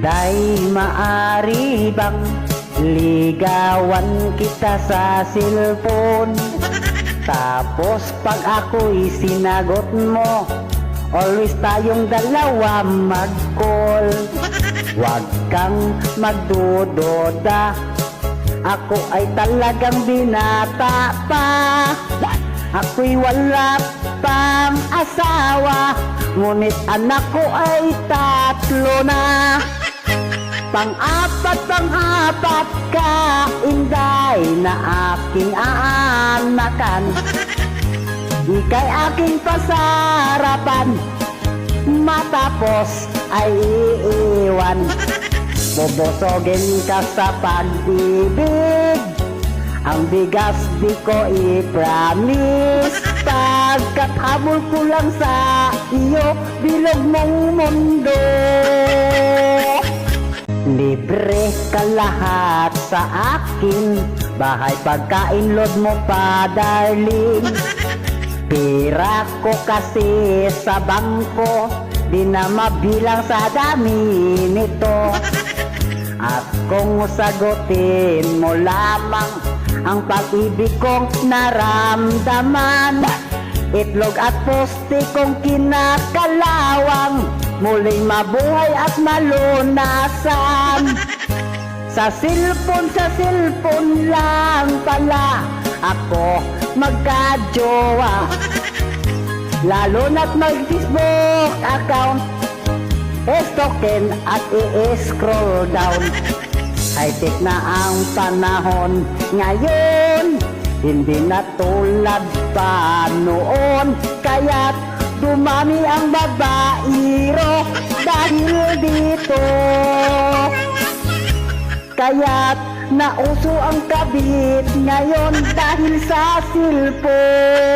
Day maari bang ligawan kita sa cellphone? Tapos pag ako'y sinagot mo, always tayong dalawa mag-call. Huwag kang magdududa, ako ay talagang binata pa. Ako'y wala pang asawa, ngunit anak ko ay 3 na. Pang-apat ka, Inday, na aking aanakan. Ika'y aking pasarapan, matapos ay iiwan. Bobosogin ka sa pag-ibig, ang bigas di ko i-promise. Pagkat habol ko lang sa iyo, bilog mong mundo. Libre ka lahat sa akin, bahay pagkain load mo pa darling. Pera ko kasi sa bangko, di na mabilang sa dami nito. At kung sagutin mo lamang ang pag-ibig kong naramdaman, itlog at poste kong kinakalawang, muling mabuhay at malunasan. Sa cellphone lang pala ako magka-jowa, lalo na't mag-Facebook account, estokin at i-scroll down. High-tech na ang panahon ngayon, hindi na tulad pa noon. Kaya't dumami ang babaero dahil dito. Kaya't nauso ang kabit ngayon dahil sa cellphone.